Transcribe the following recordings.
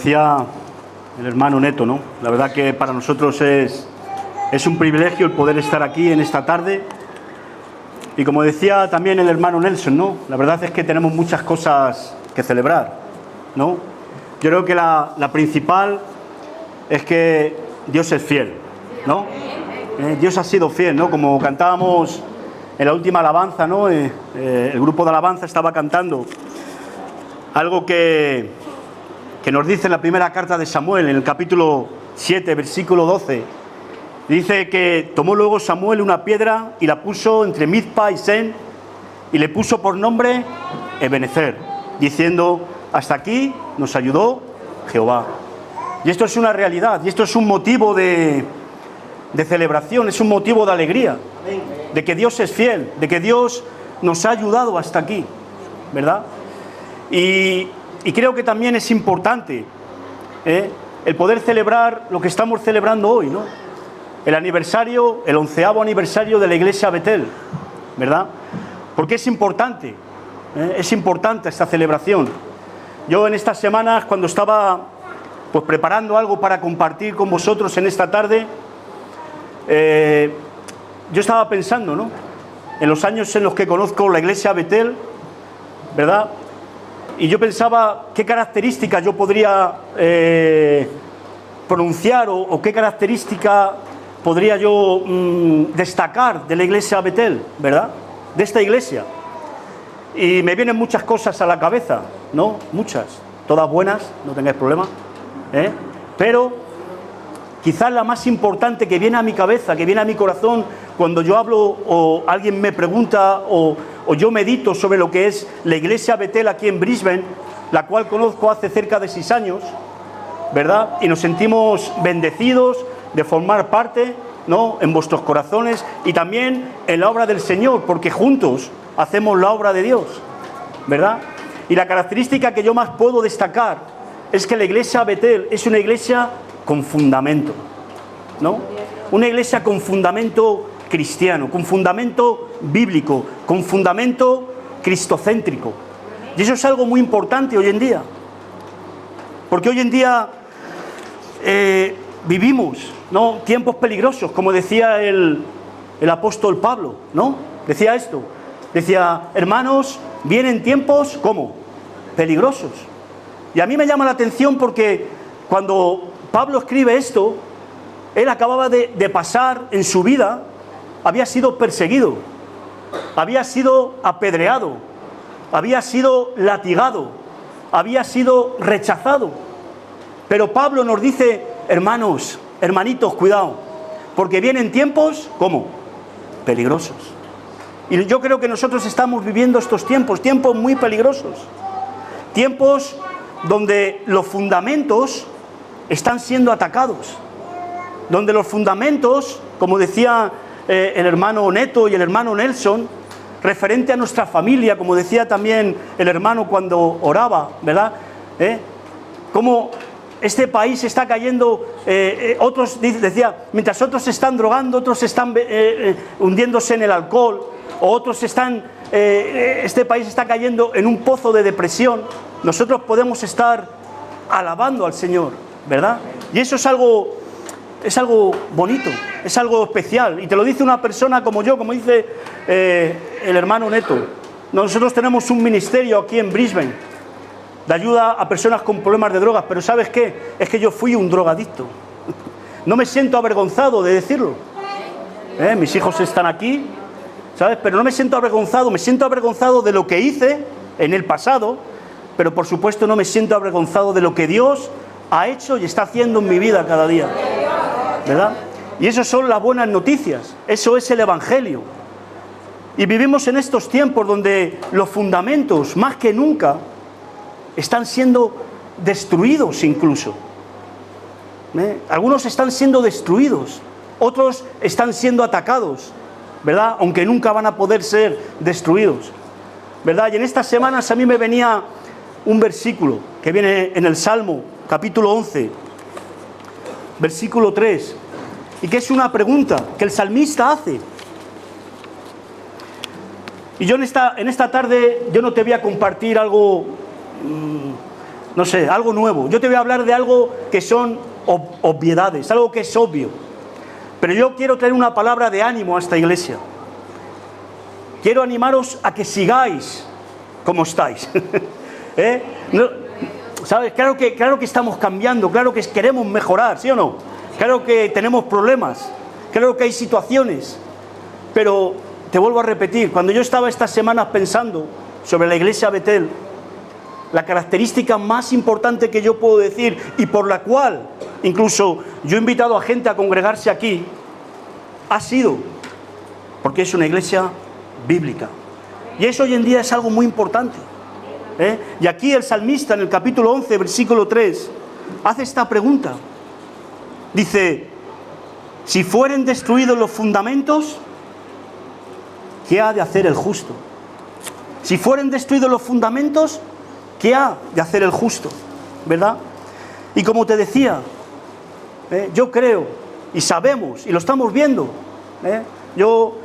decía el hermano Neto, ¿no? La verdad que para nosotros es un privilegio el poder estar aquí en esta tarde. Y como decía también el hermano Nelson, ¿no? La verdad es que tenemos muchas cosas que celebrar, ¿no? Yo creo que la principal es que Dios es fiel, ¿no? Dios ha sido fiel, ¿no? Como cantábamos en la última alabanza, ¿no? El grupo de alabanza estaba cantando algo que nos dice en la primera carta de Samuel, en el capítulo 7, versículo 12. Dice que tomó luego Samuel una piedra y la puso entre Mizpa y Sen y le puso por nombre Ebenezer, diciendo: hasta aquí nos ayudó Jehová. Y esto es una realidad, y esto es un motivo de celebración, es un motivo de alegría, de que Dios es fiel, de que Dios nos ha ayudado hasta aquí, ¿verdad? Y creo que también es importante el poder celebrar lo que estamos celebrando hoy, ¿no? El aniversario, el 11º aniversario de la Iglesia Betel, ¿verdad? Porque es importante esta celebración. Yo en estas semanas, cuando estaba pues preparando algo para compartir con vosotros en esta tarde, yo estaba pensando, ¿no? En los años en los que conozco la Iglesia Betel, ¿verdad? Y yo pensaba qué características yo podría pronunciar o qué característica podría yo destacar de la Iglesia Betel, ¿verdad? De esta iglesia. Y me vienen muchas cosas a la cabeza, ¿no? Muchas, todas buenas, no tengáis problema, pero quizás la más importante que viene a mi cabeza, que viene a mi corazón cuando yo hablo o alguien me pregunta o yo medito sobre lo que es la Iglesia Betel aquí en Brisbane, la cual conozco hace cerca de 6 años, ¿verdad? Y nos sentimos bendecidos de formar parte, ¿no?, en vuestros corazones y también en la obra del Señor, porque juntos hacemos la obra de Dios, ¿verdad? Y la característica que yo más puedo destacar es que la Iglesia Betel es una iglesia con fundamento, ¿no? Una iglesia con fundamento cristiano, con fundamento bíblico, con fundamento cristocéntrico. Y eso es algo muy importante hoy en día, porque hoy en día vivimos, ¿no?, tiempos peligrosos, como decía el apóstol Pablo, ¿no? Decía esto, decía: hermanos, vienen tiempos, ¿cómo? Peligrosos. Y a mí me llama la atención porque cuando Pablo escribe esto, él acababa de pasar en su vida, había sido perseguido, había sido apedreado, había sido latigado, había sido rechazado. Pero Pablo nos dice: hermanos, hermanitos, cuidado, porque vienen tiempos, ¿cómo? Peligrosos. Y yo creo que nosotros estamos viviendo estos tiempos muy peligrosos, tiempos donde los fundamentos están siendo atacados, donde los fundamentos, como decía el hermano Neto y el hermano Nelson, referente a nuestra familia, como decía también el hermano cuando oraba, ¿verdad? Cómo este país está cayendo, otros, decía, mientras otros se están drogando, otros están hundiéndose en el alcohol, o otros están, este país está cayendo en un pozo de depresión, nosotros podemos estar alabando al Señor, ¿verdad? Y eso es algo bonito, es algo especial. Y te lo dice una persona como yo, como dice el hermano Neto. Nosotros tenemos un ministerio aquí en Brisbane de ayuda a personas con problemas de drogas, pero ¿sabes qué? Es que yo fui un drogadicto. No me siento avergonzado de decirlo. Mis hijos están aquí, ¿sabes? Pero no me siento avergonzado de lo que hice en el pasado, pero por supuesto no me siento avergonzado de lo que Dios ha hecho y está haciendo en mi vida cada día, ¿verdad? Y eso son las buenas noticias, eso es el Evangelio. Y vivimos en estos tiempos donde los fundamentos, más que nunca, están siendo destruidos incluso. Algunos están siendo destruidos, otros están siendo atacados, ¿verdad? Aunque nunca van a poder ser destruidos, ¿verdad? Y en estas semanas a mí me venía un versículo que viene en el Salmo, capítulo 11, versículo 3, y que es una pregunta que el salmista hace. Y yo en esta tarde yo no te voy a compartir algo no sé, algo nuevo. Yo te voy a hablar de algo que son obviedades, algo que es obvio. Pero yo quiero traer una palabra de ánimo a esta iglesia. Quiero animaros a que sigáis como estáis. No, ¿sabes? Claro que estamos cambiando, claro que queremos mejorar, ¿sí o no? Claro que tenemos problemas, claro que hay situaciones. Pero te vuelvo a repetir, cuando yo estaba estas semanas pensando sobre la iglesia Betel, la característica más importante que yo puedo decir y por la cual incluso yo he invitado a gente a congregarse aquí, ha sido porque es una iglesia bíblica. Y eso hoy en día es algo muy importante. Y aquí el salmista en el capítulo 11, versículo 3, hace esta pregunta. Dice, si fueren destruidos los fundamentos, ¿qué ha de hacer el justo? Si fueren destruidos los fundamentos, ¿qué ha de hacer el justo? ¿Verdad? Y como te decía, yo creo y sabemos y lo estamos viendo. Yo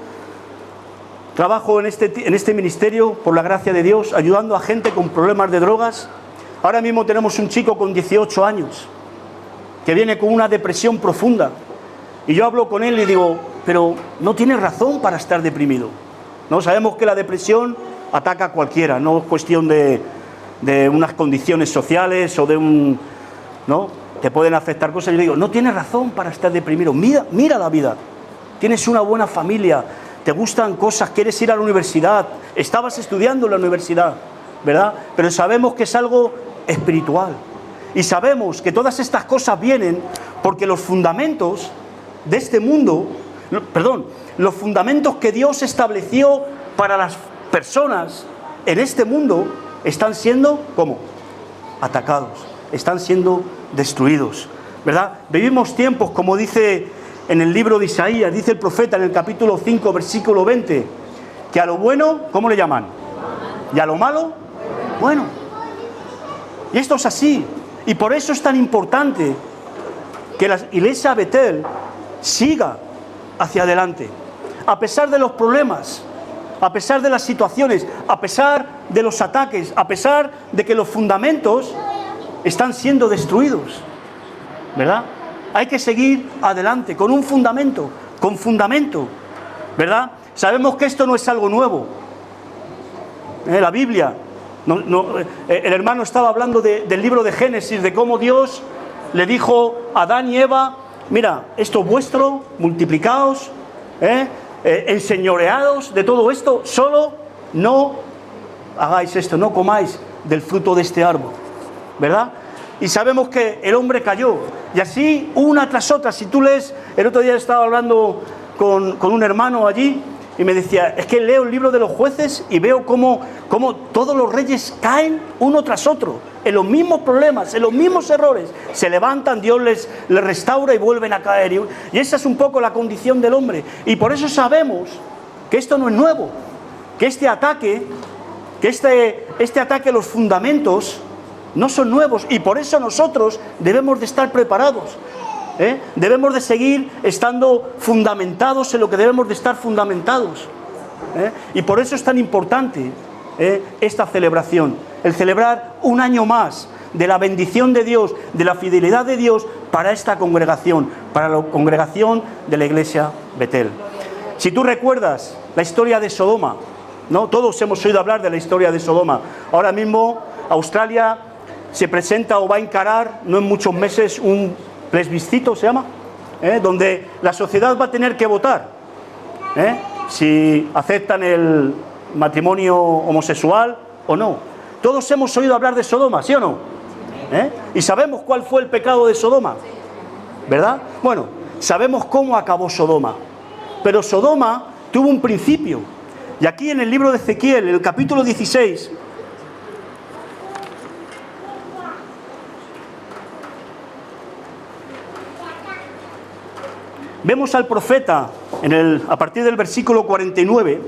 trabajo en este ministerio, por la gracia de Dios, ayudando a gente con problemas de drogas. Ahora mismo tenemos un chico con 18 años que viene con una depresión profunda. Y yo hablo con él y digo, pero no tienes razón para estar deprimido. No sabemos que la depresión ataca a cualquiera, no es cuestión de unas condiciones sociales o de un... ¿no? Te pueden afectar cosas. Yo digo, no tienes razón para estar deprimido. Mira la vida. Tienes una buena familia, te gustan cosas, quieres ir a la universidad, estabas estudiando en la universidad, ¿verdad? Pero sabemos que es algo espiritual. Y sabemos que todas estas cosas vienen porque los fundamentos de este mundo, los fundamentos que Dios estableció para las personas en este mundo están siendo, ¿cómo? Atacados, están siendo destruidos, ¿verdad? Vivimos tiempos, como dice en el libro de Isaías, dice el profeta en el capítulo 5, versículo 20, que a lo bueno, ¿cómo le llaman? Y a lo malo, bueno. Y esto es así. Y por eso es tan importante que la iglesia Betel siga hacia adelante. A pesar de los problemas, a pesar de las situaciones, a pesar de los ataques, a pesar de que los fundamentos están siendo destruidos, ¿verdad? Hay que seguir adelante con un fundamento, con fundamento, ¿verdad? Sabemos que esto no es algo nuevo. La Biblia, el hermano estaba hablando del libro de Génesis, de cómo Dios le dijo a Adán y Eva, mira, esto es vuestro, multiplicaos, enseñoreados de todo esto, solo no hagáis esto, no comáis del fruto de este árbol, ¿verdad? Y sabemos que el hombre cayó, y así una tras otra. Si tú lees, el otro día estaba hablando con un hermano allí, y me decía, es que leo el libro de los jueces y veo cómo todos los reyes caen uno tras otro, en los mismos problemas, en los mismos errores, se levantan, Dios les restaura y vuelven a caer. Y esa es un poco la condición del hombre. Y por eso sabemos que esto no es nuevo, que este ataque a los fundamentos no son nuevos, y por eso nosotros debemos de estar preparados. Debemos de seguir estando fundamentados en lo que debemos de estar fundamentados. Y por eso es tan importante esta celebración, el celebrar un año más de la bendición de Dios, de la fidelidad de Dios para esta congregación, para la congregación de la iglesia Betel. Si tú recuerdas la historia de Sodoma, ¿no? Todos hemos oído hablar de la historia de Sodoma. Ahora mismo Australia se presenta o va a encarar, no en muchos meses, un plebiscito, se llama, donde la sociedad va a tener que votar si aceptan el matrimonio homosexual o no. Todos hemos oído hablar de Sodoma, ¿sí o no? Y sabemos cuál fue el pecado de Sodoma, ¿verdad? Bueno, sabemos cómo acabó Sodoma, pero Sodoma tuvo un principio. Y aquí en el libro de Ezequiel, en el capítulo 16, vemos al profeta, a partir del versículo 49,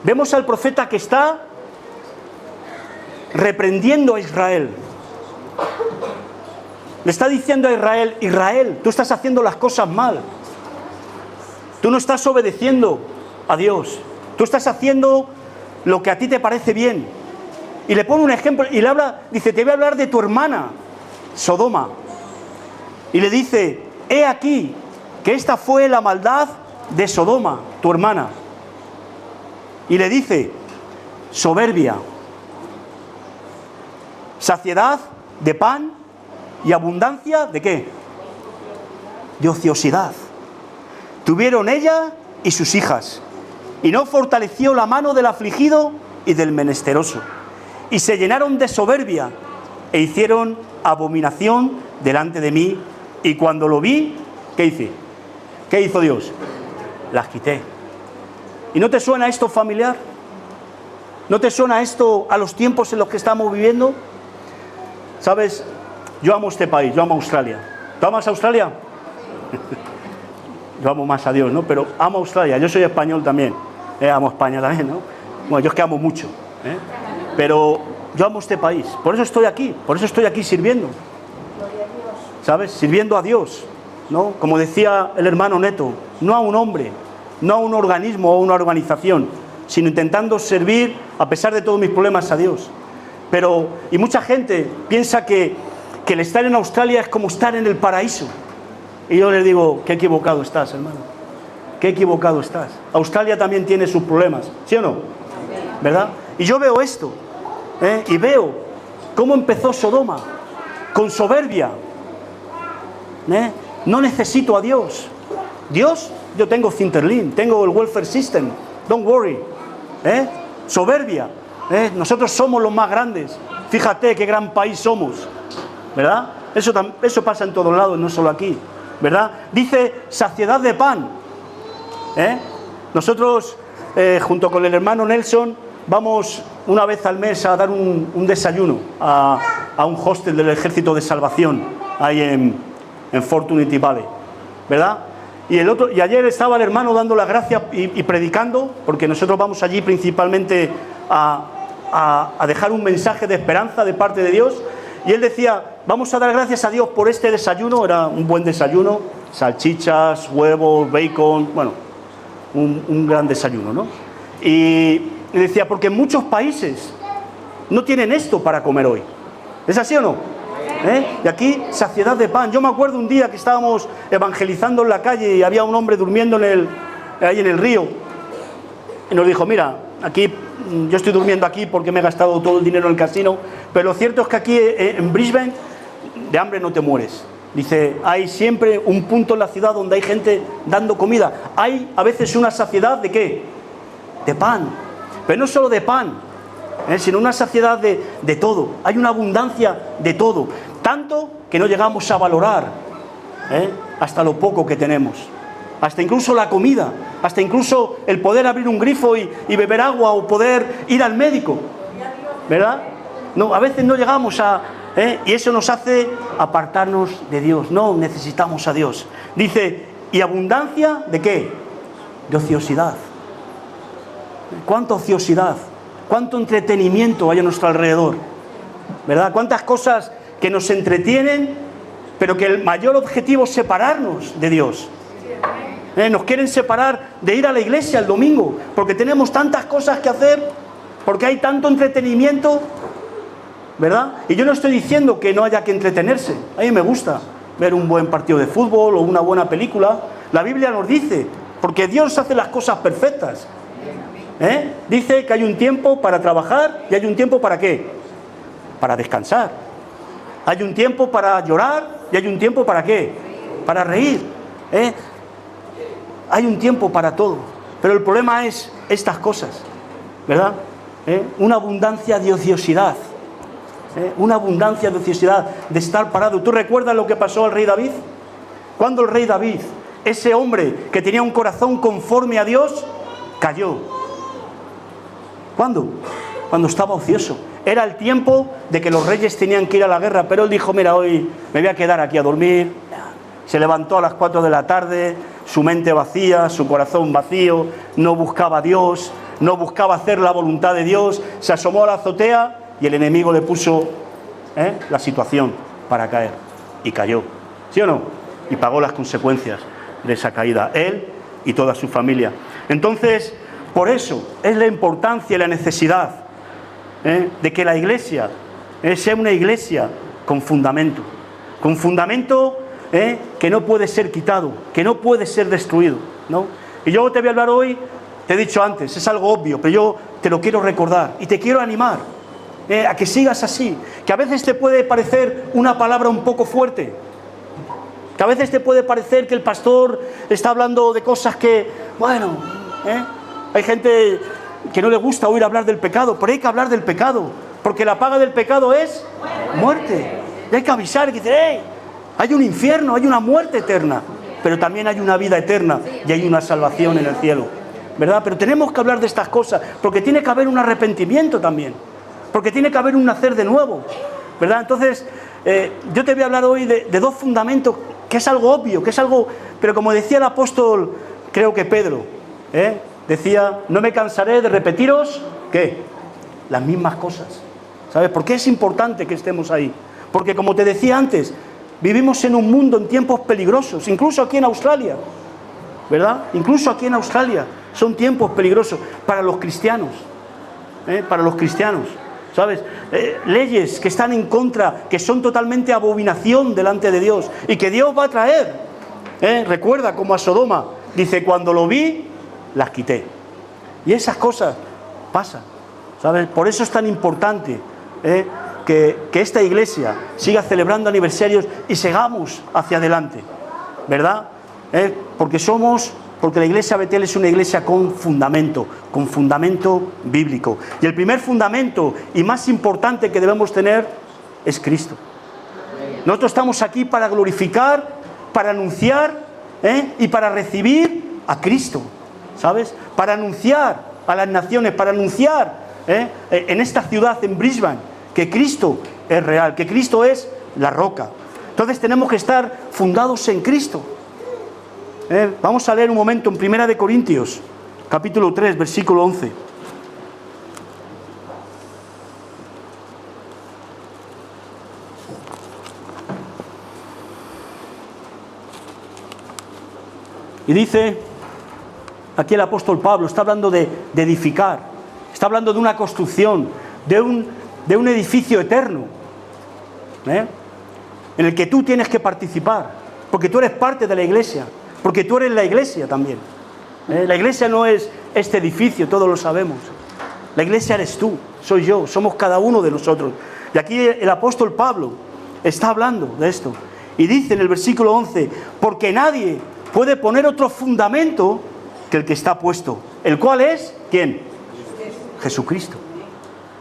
vemos al profeta que está reprendiendo a Israel. Le está diciendo a Israel, Israel, tú estás haciendo las cosas mal. Tú no estás obedeciendo a Dios. Tú estás haciendo lo que a ti te parece bien. Y le pone un ejemplo y le habla, dice, te voy a hablar de tu hermana, Sodoma. Y le dice, he aquí que esta fue la maldad de Sodoma, tu hermana. Y le dice, soberbia, saciedad de pan y abundancia ¿de qué? De ociosidad. Tuvieron ella y sus hijas, y no fortaleció la mano del afligido y del menesteroso. Y se llenaron de soberbia e hicieron abominación delante de mí. Y cuando lo vi, ¿qué hice? ¿Qué hizo Dios? Las quité. ¿Y no te suena esto familiar? ¿No te suena esto a los tiempos en los que estamos viviendo? ¿Sabes? Yo amo este país, yo amo Australia. ¿Tú amas Australia? Yo amo más a Dios, ¿no? Pero amo Australia, yo soy español también. Amo España también, ¿no? Bueno, yo es que amo mucho, ¿eh? Pero yo amo este país, por eso estoy aquí sirviendo. ¿Sabes? Sirviendo a Dios, ¿no? Como decía el hermano Neto, no a un hombre, no a un organismo o una organización, sino intentando servir, a pesar de todos mis problemas, a Dios. Pero, y mucha gente piensa que el estar en Australia es como estar en el paraíso. Y yo les digo, qué equivocado estás, hermano. Qué equivocado estás. Australia también tiene sus problemas, ¿sí o no? ¿Verdad? Y yo veo esto, y veo cómo empezó Sodoma, con soberbia. No necesito a Dios. Dios, yo tengo Centrelink, tengo el welfare system, don't worry. Soberbia. Nosotros somos los más grandes. Fíjate qué gran país somos, ¿verdad? Eso pasa en todos lados, no solo aquí, ¿verdad? Dice saciedad de pan. Nosotros, junto con el hermano Nelson, vamos una vez al mes a dar un desayuno a un hostel del Ejército de Salvación, ahí en Fortunity Valley, ¿verdad? Y ayer estaba el hermano dando las gracias y predicando, porque nosotros vamos allí principalmente a dejar un mensaje de esperanza de parte de Dios. Y él decía, vamos a dar gracias a Dios por este desayuno. Era un buen desayuno, salchichas, huevos, bacon, bueno, un gran desayuno, ¿no? Y decía, porque en muchos países no tienen esto para comer hoy. ¿Es así o no? Y aquí, saciedad de pan. Yo me acuerdo un día que estábamos evangelizando en la calle y había un hombre durmiendo ahí en el río. Y nos dijo, mira, aquí yo estoy durmiendo aquí porque me he gastado todo el dinero en el casino, pero lo cierto es que aquí en Brisbane de hambre no te mueres. Dice, hay siempre un punto en la ciudad donde hay gente dando comida. Hay a veces una saciedad ¿de qué? De pan. Pero no solo de pan, sino una saciedad de todo. Hay una abundancia de todo. Tanto que no llegamos a valorar hasta lo poco que tenemos. Hasta incluso la comida, hasta incluso el poder abrir un grifo y beber agua o poder ir al médico, ¿verdad? No, a veces no llegamos y eso nos hace apartarnos de Dios. No necesitamos a Dios. Dice, ¿y abundancia de qué? De ociosidad. ¿Cuánta ociosidad? ¿Cuánto entretenimiento hay a nuestro alrededor? ¿Verdad? ¿Cuántas cosas que nos entretienen, pero que el mayor objetivo es separarnos de Dios? Nos quieren separar de ir a la iglesia el domingo, porque tenemos tantas cosas que hacer, porque hay tanto entretenimiento, ¿verdad? Y yo no estoy diciendo que no haya que entretenerse. A mí me gusta ver un buen partido de fútbol o una buena película. La Biblia nos dice, porque Dios hace las cosas perfectas. Dice que hay un tiempo para trabajar y hay un tiempo para ¿qué? Para descansar. Hay un tiempo para llorar y hay un tiempo para ¿qué? Para reír. Hay un tiempo para todo. Pero el problema es estas cosas, ¿verdad? Una abundancia de ociosidad. Una abundancia de ociosidad, de estar parado. ¿Tú recuerdas lo que pasó al rey David? Cuando el rey David, ese hombre que tenía un corazón conforme a Dios, cayó. ¿Cuándo? Cuando estaba ocioso. Era el tiempo de que los reyes tenían que ir a la guerra, pero él dijo, mira, hoy me voy a quedar aquí a dormir. Se levantó a las 4 de la tarde, su mente vacía, su corazón vacío, no buscaba a Dios, no buscaba hacer la voluntad de Dios, se asomó a la azotea y el enemigo le puso la situación para caer. Y cayó, ¿sí o no? Y pagó las consecuencias de esa caída, él y toda su familia. Entonces, por eso es la importancia y la necesidad de que la iglesia sea una iglesia con fundamento que no puede ser quitado, que no puede ser destruido, ¿no? Y yo te voy a hablar hoy, te he dicho antes, es algo obvio, pero yo te lo quiero recordar y te quiero animar a que sigas así, que a veces te puede parecer una palabra un poco fuerte, que a veces te puede parecer que el pastor está hablando de cosas que, bueno, hay gente que no le gusta oír hablar del pecado, pero hay que hablar del pecado, porque la paga del pecado es muerte. Y hay que avisar, que decir, hey, hay un infierno, hay una muerte eterna, pero también hay una vida eterna y hay una salvación en el cielo, ¿verdad? Pero tenemos que hablar de estas cosas, porque tiene que haber un arrepentimiento también, porque tiene que haber un nacer de nuevo, ¿verdad? Entonces, yo te voy a hablar hoy de dos fundamentos, que es algo obvio, que es algo, pero como decía el apóstol, creo que Pedro, decía, no me cansaré de repetiros, ¿qué? Las mismas cosas, ¿sabes? ¿Por qué es importante que estemos ahí? Porque como te decía antes, vivimos en un mundo en tiempos peligrosos, incluso aquí en Australia, ¿verdad? Incluso aquí en Australia son tiempos peligrosos para los cristianos, ¿sabes? Leyes que están en contra, que son totalmente abominación delante de Dios y que Dios va a traer. Recuerda como a Sodoma, dice, cuando lo vi, las quité. Y esas cosas pasan, ¿sabes? Por eso es tan importante que esta iglesia siga celebrando aniversarios y sigamos hacia adelante, ¿verdad? Porque la iglesia Betel es una iglesia con fundamento bíblico. Y el primer fundamento y más importante que debemos tener es Cristo. Nosotros estamos aquí para glorificar, para anunciar y para recibir a Cristo, ¿sabes? Para anunciar a las naciones, para anunciar en esta ciudad, en Brisbane, que Cristo es real, que Cristo es la roca. Entonces tenemos que estar fundados en Cristo. Vamos a leer un momento en 1 Corintios, capítulo 3, versículo 11. Y dice, aquí el apóstol Pablo está hablando de edificar, está hablando de una construcción, de un edificio eterno, en el que tú tienes que participar, porque tú eres parte de la iglesia, porque tú eres la iglesia también. La iglesia no es este edificio, todos lo sabemos. La iglesia eres tú, soy yo, somos cada uno de nosotros. Y aquí el apóstol Pablo está hablando de esto. Y dice en el versículo 11, porque nadie puede poner otro fundamento que el que está puesto. ¿El cual es? ¿Quién? Jesucristo.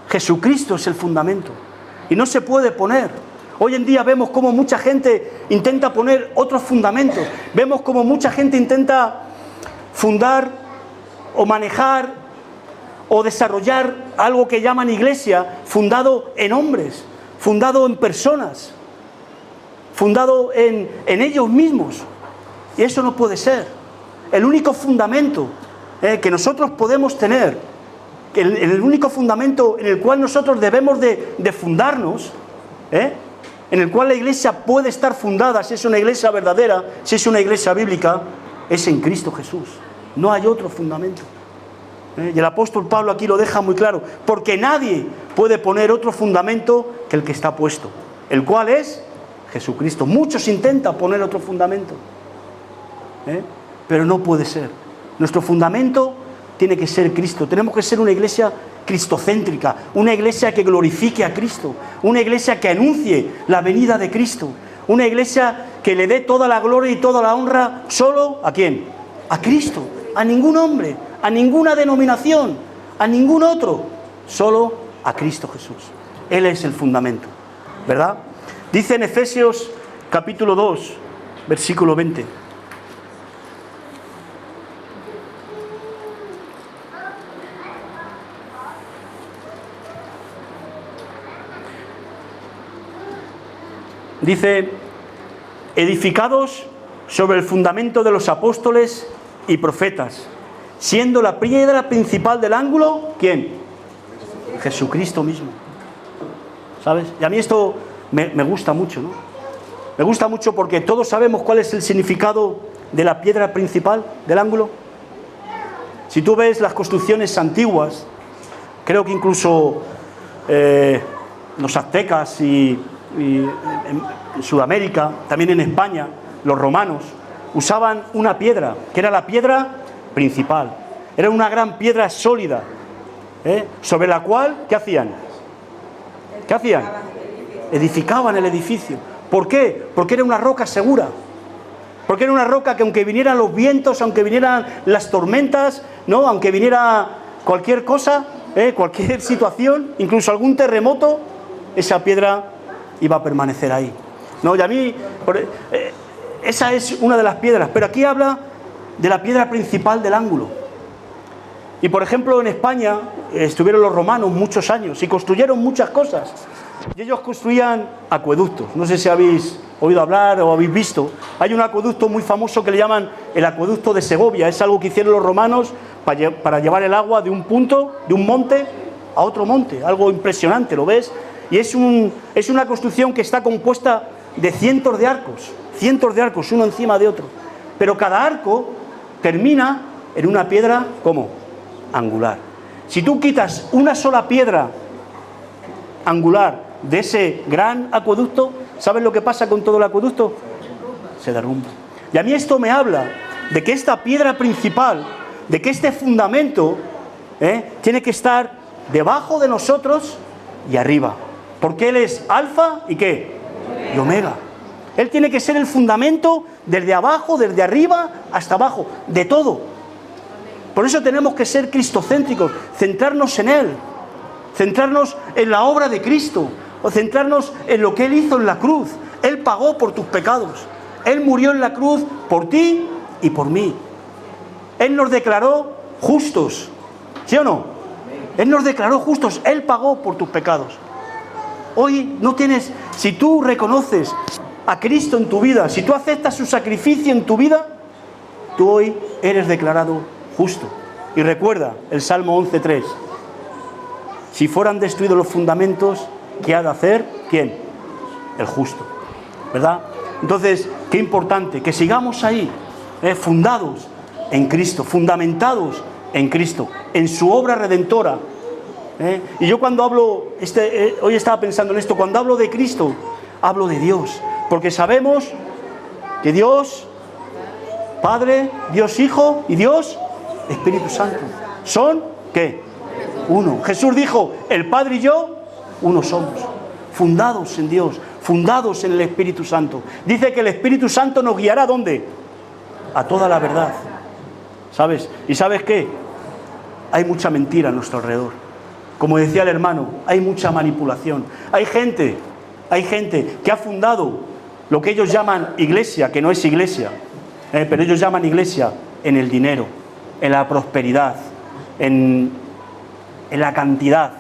Jesucristo es el fundamento. Y no se puede poner. Hoy en día vemos cómo mucha gente intenta poner otros fundamentos. Vemos cómo mucha gente intenta fundar o manejar o desarrollar algo que llaman iglesia, fundado en hombres, fundado en personas, fundado en ellos mismos. Y eso no puede ser. El único fundamento que nosotros podemos tener, el único fundamento en el cual nosotros debemos de fundarnos, en el cual la iglesia puede estar fundada, si es una iglesia verdadera, si es una iglesia bíblica, es en Cristo Jesús. No hay otro fundamento. Y el apóstol Pablo aquí lo deja muy claro, porque nadie puede poner otro fundamento que el que está puesto, el cual es Jesucristo. Muchos intentan poner otro fundamento, pero no puede ser. Nuestro fundamento tiene que ser Cristo. Tenemos que ser una iglesia cristocéntrica, una iglesia que glorifique a Cristo, una iglesia que anuncie la venida de Cristo, una iglesia que le dé toda la gloria y toda la honra solo ¿a quién? A Cristo, a ningún hombre, a ninguna denominación, a ningún otro, solo a Cristo Jesús. Él es el fundamento, ¿verdad? Dice en Efesios capítulo 2, versículo 20. Dice, edificados sobre el fundamento de los apóstoles y profetas, siendo la piedra principal del ángulo, ¿quién? Jesucristo mismo. ¿Sabes? Y a mí esto me gusta mucho, ¿no? Me gusta mucho porque todos sabemos cuál es el significado de la piedra principal del ángulo. Si tú ves las construcciones antiguas, creo que incluso los aztecas y en Sudamérica, también en España, los romanos, usaban una piedra, que era la piedra principal. Era una gran piedra sólida, sobre la cual, ¿qué hacían? ¿Qué hacían? Edificaban el edificio. ¿Por qué? Porque era una roca segura. Porque era una roca que aunque vinieran los vientos, aunque vinieran las tormentas, ¿no? Aunque viniera cualquier cosa, cualquier situación, incluso algún terremoto, esa piedra iba a permanecer ahí. ¿No? Y a mí, esa es una de las piedras, pero aquí habla de la piedra principal del ángulo. Y por ejemplo en España estuvieron los romanos muchos años y construyeron muchas cosas. Y ellos construían acueductos. No sé si habéis oído hablar o habéis visto. Hay un acueducto muy famoso que le llaman el acueducto de Segovia. Es algo que hicieron los romanos para llevar el agua de un punto, de un monte a otro monte. Algo impresionante, ¿lo ves? Y es una construcción que está compuesta de cientos de arcos, uno encima de otro. Pero cada arco termina en una piedra, ¿cómo? Angular. Si tú quitas una sola piedra angular de ese gran acueducto, ¿sabes lo que pasa con todo el acueducto? Se derrumba. Y a mí esto me habla de que esta piedra principal, de que este fundamento tiene que estar debajo de nosotros y arriba. Porque Él es alfa y ¿qué? Y omega. Él tiene que ser el fundamento desde abajo, desde arriba hasta abajo, de todo. Por eso tenemos que ser cristocéntricos, centrarnos en Él, centrarnos en la obra de Cristo, o centrarnos en lo que Él hizo en la cruz. Él pagó por tus pecados. Él murió en la cruz por ti y por mí. Él nos declaró justos. ¿Sí o no? Él nos declaró justos. Él pagó por tus pecados. Hoy no tienes, si tú reconoces a Cristo en tu vida, si tú aceptas su sacrificio en tu vida, tú hoy eres declarado justo. Y recuerda el Salmo 11:3. Si fueran destruidos los fundamentos, ¿qué ha de hacer? ¿Quién? El justo. ¿Verdad? Entonces, qué importante que sigamos ahí, fundados en Cristo, fundamentados en Cristo, en su obra redentora. Y yo cuando hablo, hoy estaba pensando en esto, cuando hablo de Cristo, hablo de Dios, porque sabemos que Dios Padre, Dios Hijo y Dios Espíritu Santo son, ¿qué? Uno. Jesús dijo, el Padre y yo, uno somos, fundados en Dios, fundados en el Espíritu Santo. Dice que el Espíritu Santo nos guiará ¿a dónde? A toda la verdad. ¿Sabes? ¿Y sabes qué? Hay mucha mentira a nuestro alrededor. Como decía el hermano, hay mucha manipulación. Hay gente que ha fundado lo que ellos llaman iglesia, que no es iglesia, pero ellos llaman iglesia en el dinero, en la prosperidad, en la cantidad,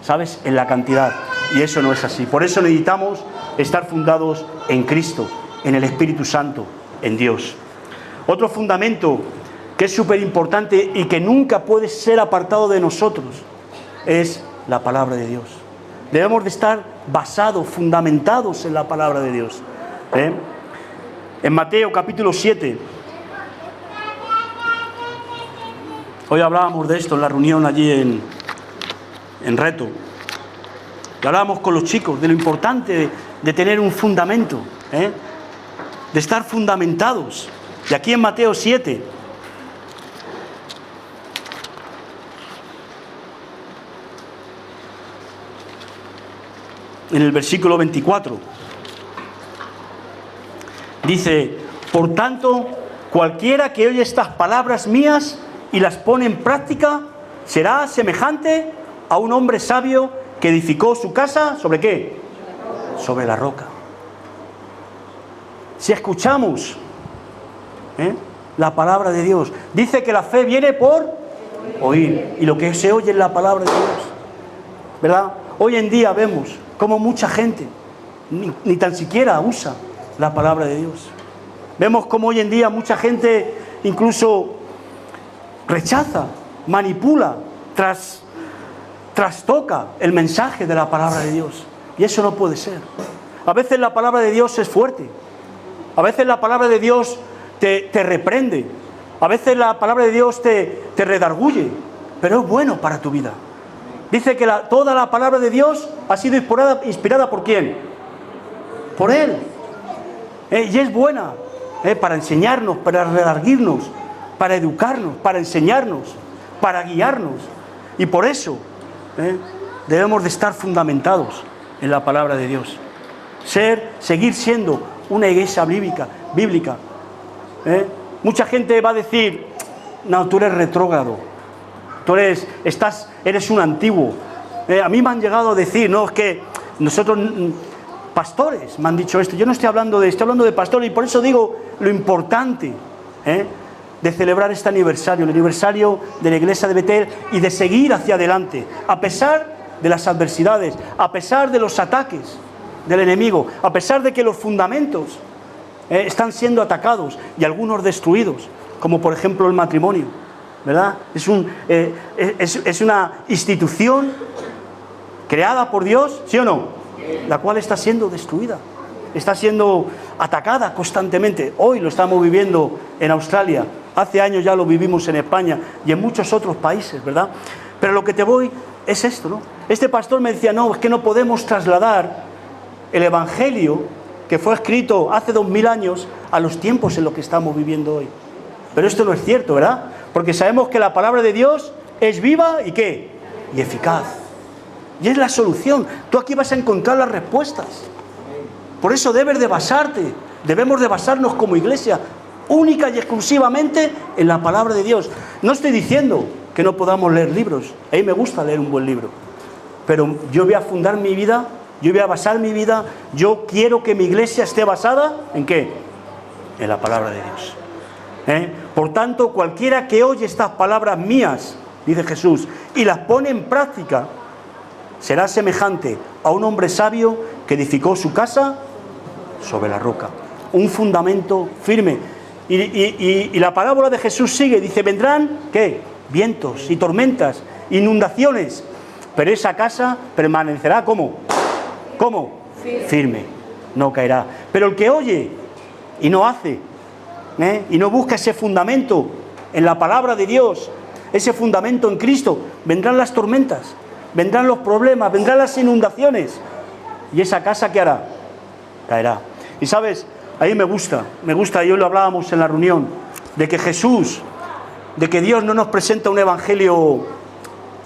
¿sabes? En la cantidad. Y eso no es así. Por eso necesitamos estar fundados en Cristo, en el Espíritu Santo, en Dios. Otro fundamento que es súper importante y que nunca puede ser apartado de nosotros es la palabra de Dios. Debemos de estar basados, fundamentados en la palabra de Dios. En Mateo capítulo 7, hoy hablábamos de esto en la reunión allí en Reto. Y hablábamos con los chicos de lo importante de tener un fundamento, de estar fundamentados. Y aquí en Mateo 7, en el versículo 24, dice, por tanto, cualquiera que oye estas palabras mías y las pone en práctica, será semejante a un hombre sabio que edificó su casa, ¿sobre qué? Sobre la roca. Si escuchamos la palabra de Dios, dice que la fe viene por oír, y lo que se oye es la palabra de Dios, ¿verdad? Hoy en día vemos como mucha gente ni tan siquiera usa la palabra de Dios. Vemos como hoy en día mucha gente incluso rechaza, manipula, trastoca el mensaje de la palabra de Dios. Y eso no puede ser. A veces la palabra de Dios es fuerte. A veces la palabra de Dios te reprende. A veces la palabra de Dios te redarguye. Pero es bueno para tu vida. Dice que toda la palabra de Dios ha sido inspirada ¿por quién? Por Él. Y es buena para enseñarnos, para redarguirnos, para educarnos, para enseñarnos, para guiarnos. Y por eso debemos de estar fundamentados en la palabra de Dios. Seguir siendo una iglesia bíblica. Mucha gente va a decir, no, tú eres retrógrado, tú eres un antiguo. A mí me han llegado a decir, no, es que nosotros, pastores, me han dicho esto. Yo no estoy hablando de pastores, y por eso digo lo importante de celebrar este aniversario, el aniversario de la iglesia de Betel, y de seguir hacia adelante, a pesar de las adversidades, a pesar de los ataques del enemigo, a pesar de que los fundamentos están siendo atacados y algunos destruidos, como por ejemplo el matrimonio, ¿verdad? Es una institución creada por Dios, ¿sí o no? La cual está siendo destruida, está siendo atacada constantemente. Hoy lo estamos viviendo en Australia, hace años ya lo vivimos en España y en muchos otros países, ¿verdad? Pero lo que te voy es esto, ¿no? Este pastor me decía, no, es que no podemos trasladar el Evangelio que fue escrito hace 2000 años a los tiempos en los que estamos viviendo hoy. Pero esto no es cierto, ¿verdad? Porque sabemos que la palabra de Dios es viva y ¿qué? Y eficaz. Y es la solución. Tú aquí vas a encontrar las respuestas. Por eso debes de basarte, debemos de basarnos como iglesia única y exclusivamente en la palabra de Dios. No estoy diciendo que no podamos leer libros. A mí me gusta leer un buen libro. Pero yo voy a fundar mi vida, yo voy a basar mi vida, yo quiero que mi iglesia esté basada ¿en qué? En la palabra de Dios. Por tanto, cualquiera que oye estas palabras mías, dice Jesús, y las pone en práctica, será semejante a un hombre sabio que edificó su casa sobre la roca. Un fundamento firme. Y la parábola de Jesús sigue, dice, vendrán, ¿qué? Vientos y tormentas, inundaciones, pero esa casa permanecerá, ¿cómo? ¿Cómo? Firme, no caerá. Pero el que oye y no hace, y no busca ese fundamento en la palabra de Dios, ese fundamento en Cristo, vendrán las tormentas, vendrán los problemas, vendrán las inundaciones, y esa casa, ¿qué hará? Caerá. Y sabes, a mí me gusta, y hoy lo hablábamos en la reunión, de que Jesús, de que Dios no nos presenta un evangelio,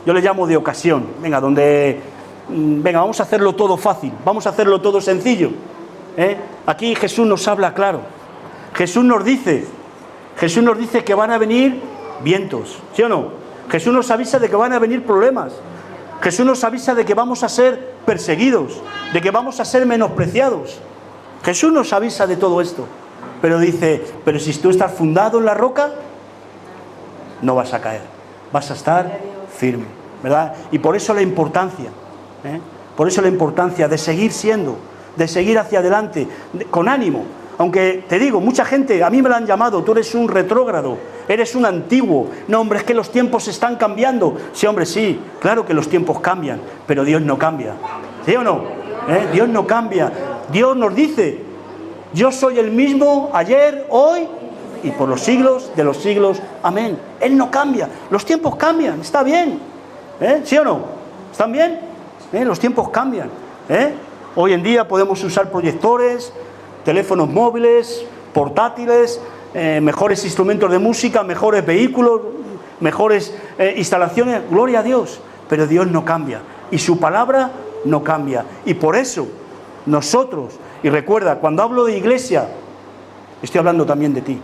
yo le llamo de ocasión, venga, vamos a hacerlo todo fácil, vamos a hacerlo todo sencillo. Aquí Jesús nos habla claro. Jesús nos dice que van a venir vientos, ¿sí o no? Jesús nos avisa de que van a venir problemas. Jesús nos avisa de que vamos a ser perseguidos, de que vamos a ser menospreciados. Jesús nos avisa de todo esto. Pero dice, pero si tú estás fundado en la roca, no vas a caer, vas a estar firme, ¿verdad? Y por eso la importancia, de seguir siendo, de seguir hacia adelante, con ánimo. Aunque te digo, mucha gente, a mí me la han llamado, tú eres un retrógrado, eres un antiguo. No, hombre, es que los tiempos están cambiando. Sí, hombre, sí, claro que los tiempos cambian, pero Dios no cambia. ¿Sí o no? Dios no cambia. Dios nos dice, yo soy el mismo ayer, hoy y por los siglos de los siglos. Amén. Él no cambia. Los tiempos cambian, está bien. ¿Sí o no? ¿Están bien? Los tiempos cambian. Hoy en día podemos usar proyectores, teléfonos móviles, portátiles, mejores instrumentos de música, mejores vehículos, mejores instalaciones. Gloria a Dios. Pero Dios no cambia. Y su palabra no cambia. Y por eso nosotros, y recuerda, cuando hablo de iglesia, estoy hablando también de ti.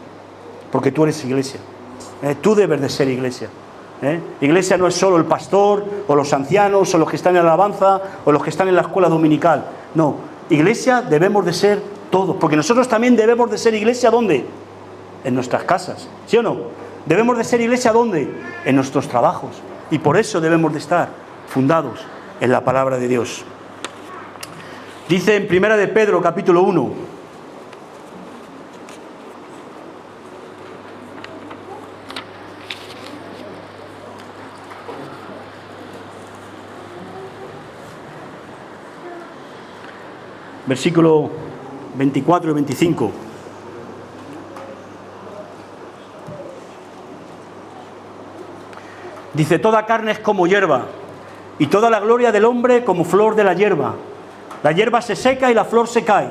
Porque tú eres iglesia. Tú debes de ser iglesia. Iglesia no es solo el pastor, o los ancianos, o los que están en la alabanza, o los que están en la escuela dominical. No, iglesia debemos de ser todos, porque nosotros también debemos de ser iglesia, ¿dónde? En nuestras casas, ¿sí o no? Debemos de ser iglesia, ¿dónde? En nuestros trabajos. Y por eso debemos de estar fundados en la palabra de Dios. Dice en 1 de Pedro, capítulo 1, versículo 24 y 25. Dice, toda carne es como hierba, Y toda la gloria del hombre como flor de la hierba. La hierba se seca y la flor se cae.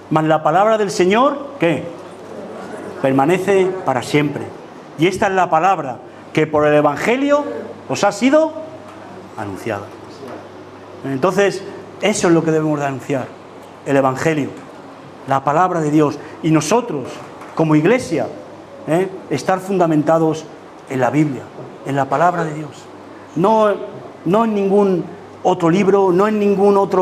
Mas la palabra del Señor, ¿qué? Permanece para siempre. Y esta es la palabra que por el Evangelio os ha sido anunciada. Entonces, eso es lo que debemos de anunciar. El Evangelio. La palabra de Dios. Y nosotros, como iglesia, estar fundamentados en la Biblia, en la palabra de Dios. No en ningún otro libro, no en ninguna otra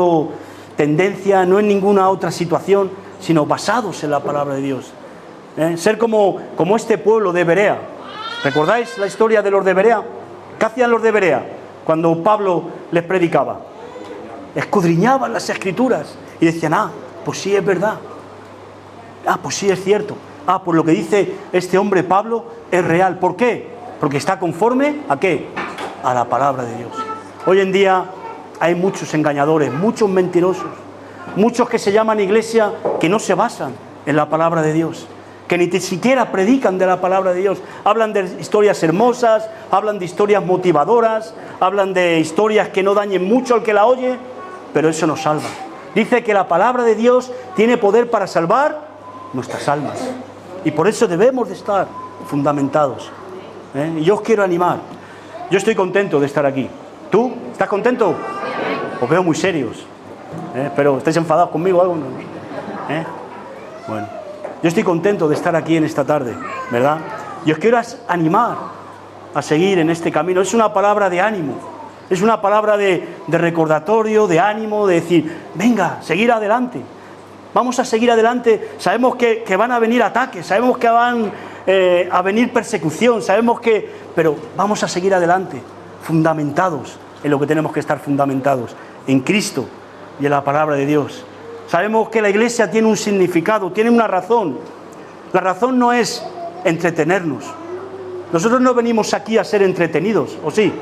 tendencia, no en ninguna otra situación, sino basados en la palabra de Dios. Ser como este pueblo de Berea. ¿Recordáis la historia de los de Berea? ¿Qué hacían los de Berea cuando Pablo les predicaba? Escudriñaban las Escrituras y decían, pues sí es verdad. Pues sí es cierto. Pues lo que dice este hombre Pablo es real. ¿Por qué? Porque está conforme ¿a qué? A la palabra de Dios. Hoy en día hay muchos engañadores, muchos mentirosos, muchos que se llaman iglesia que no se basan en la palabra de Dios, que ni siquiera predican de la palabra de Dios. Hablan de historias hermosas, hablan de historias motivadoras, hablan de historias que no dañen mucho al que la oye, pero eso no salva. Dice que la palabra de Dios tiene poder para salvar nuestras almas. Y por eso debemos de estar fundamentados. Y yo os quiero animar. Yo estoy contento de estar aquí. ¿Tú? ¿Estás contento? Os veo muy serios. Pero ¿estáis enfadados conmigo o algo? Bueno, yo estoy contento de estar aquí en esta tarde, ¿verdad? Y os quiero animar a seguir en este camino. Es una palabra de ánimo. Es una palabra de recordatorio, de ánimo, de decir, venga, seguir adelante. Vamos a seguir adelante. Sabemos que van a venir ataques, sabemos que van a venir persecución, pero vamos a seguir adelante, fundamentados en lo que tenemos que estar fundamentados, en Cristo y en la palabra de Dios. Sabemos que la iglesia tiene un significado, tiene una razón. La razón no es entretenernos. Nosotros no venimos aquí a ser entretenidos, ¿o sí?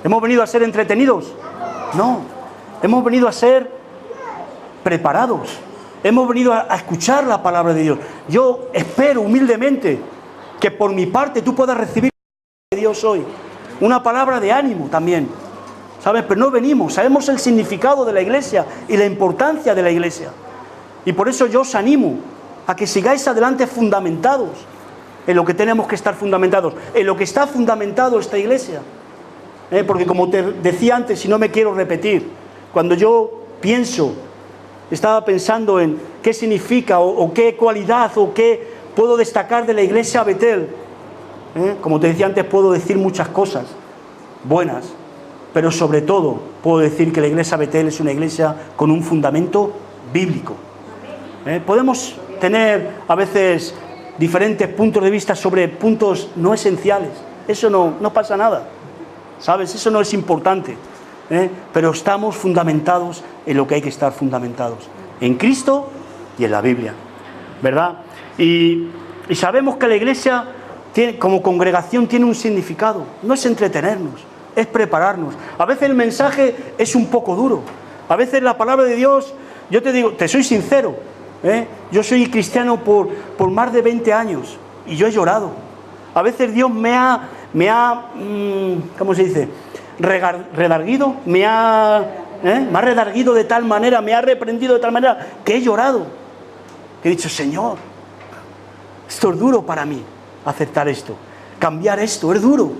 ¿Hemos venido a ser entretenidos? No, hemos venido a ser preparados. Hemos venido a escuchar la palabra de Dios. Yo espero humildemente que por mi parte tú puedas recibir de Dios hoy. Una palabra de ánimo también. ¿Sabes? Pero no venimos, sabemos el significado de la iglesia y la importancia de la iglesia. Y por eso yo os animo a que sigáis adelante fundamentados en lo que tenemos que estar fundamentados, en lo que está fundamentado esta iglesia. Porque como te decía antes, y no me quiero repetir, cuando yo estaba pensando en qué significa o qué cualidad o qué puedo destacar de la iglesia Betel. Como te decía antes, puedo decir muchas cosas buenas, pero sobre todo puedo decir que la iglesia Betel es una iglesia con un fundamento bíblico. Podemos tener a veces diferentes puntos de vista sobre puntos no esenciales. Eso no pasa nada, ¿sabes? Eso no es importante. Pero estamos fundamentados en lo que hay que estar fundamentados, en Cristo y en la Biblia, ¿verdad? Y sabemos que la iglesia como congregación tiene un significado. No es entretenernos, es prepararnos. A veces el mensaje es un poco duro. A veces la palabra de Dios, yo te digo, te soy sincero, yo soy cristiano por más de 20 años y yo he llorado. A veces Dios me ha ¿cómo se dice? Redarguido, me ha redarguido de tal manera, me ha reprendido de tal manera que he llorado. Que he dicho, Señor, esto es duro para mí, aceptar esto, cambiar esto, es duro,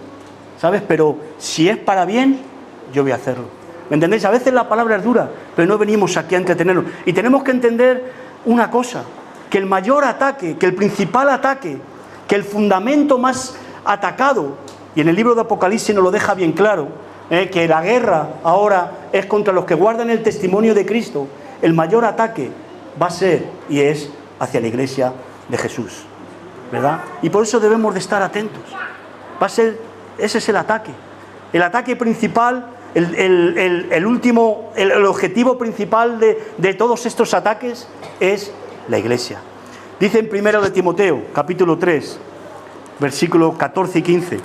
¿sabes? Pero si es para bien, yo voy a hacerlo. ¿Me entendéis? A veces la palabra es dura, pero no venimos aquí a entretenernos. Y tenemos que entender una cosa, que el mayor ataque, que el principal ataque, que el fundamento más atacado, y en el libro de Apocalipsis nos lo deja bien claro, que la guerra ahora es contra los que guardan el testimonio de Cristo. El mayor ataque va a ser y es hacia la iglesia de Jesús, ¿verdad? Y por eso debemos de estar atentos. Ese es el ataque principal, el objetivo principal de todos estos ataques es la iglesia. Dice en 1 de Timoteo, capítulo 3, versículos 14 y 15.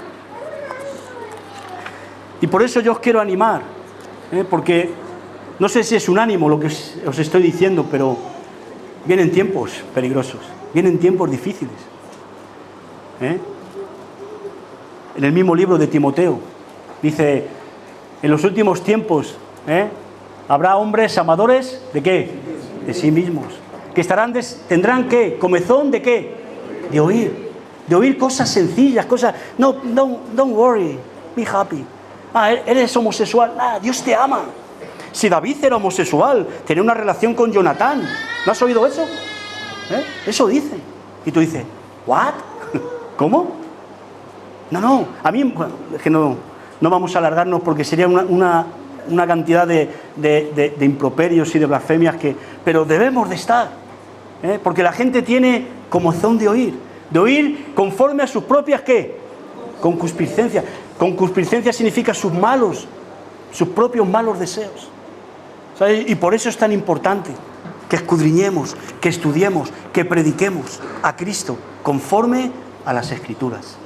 Y por eso yo os quiero animar, porque no sé si es un ánimo lo que os estoy diciendo, pero vienen tiempos peligrosos, vienen tiempos difíciles. En el mismo libro de Timoteo dice, En los últimos tiempos, habrá hombres amadores ¿de qué? De sí mismos. Que tendrán ¿qué? Comezón de qué? De oír cosas sencillas, cosas. No, don't worry, be happy. Eres homosexual, Dios te ama. Si David era homosexual, tenía una relación con Jonatán, ¿no has oído eso? Eso dice. Y tú dices, ¿what? ¿Cómo? No, a mí, bueno, es que no vamos a alargarnos porque sería una cantidad de improperios y de blasfemias pero debemos de estar, porque la gente tiene comezón de oír conforme a sus propias, ¿qué? Concupiscencias. Concupiscencia significa sus propios malos deseos. ¿Sabes? Y por eso es tan importante que escudriñemos, que estudiemos, que prediquemos a Cristo conforme a las Escrituras,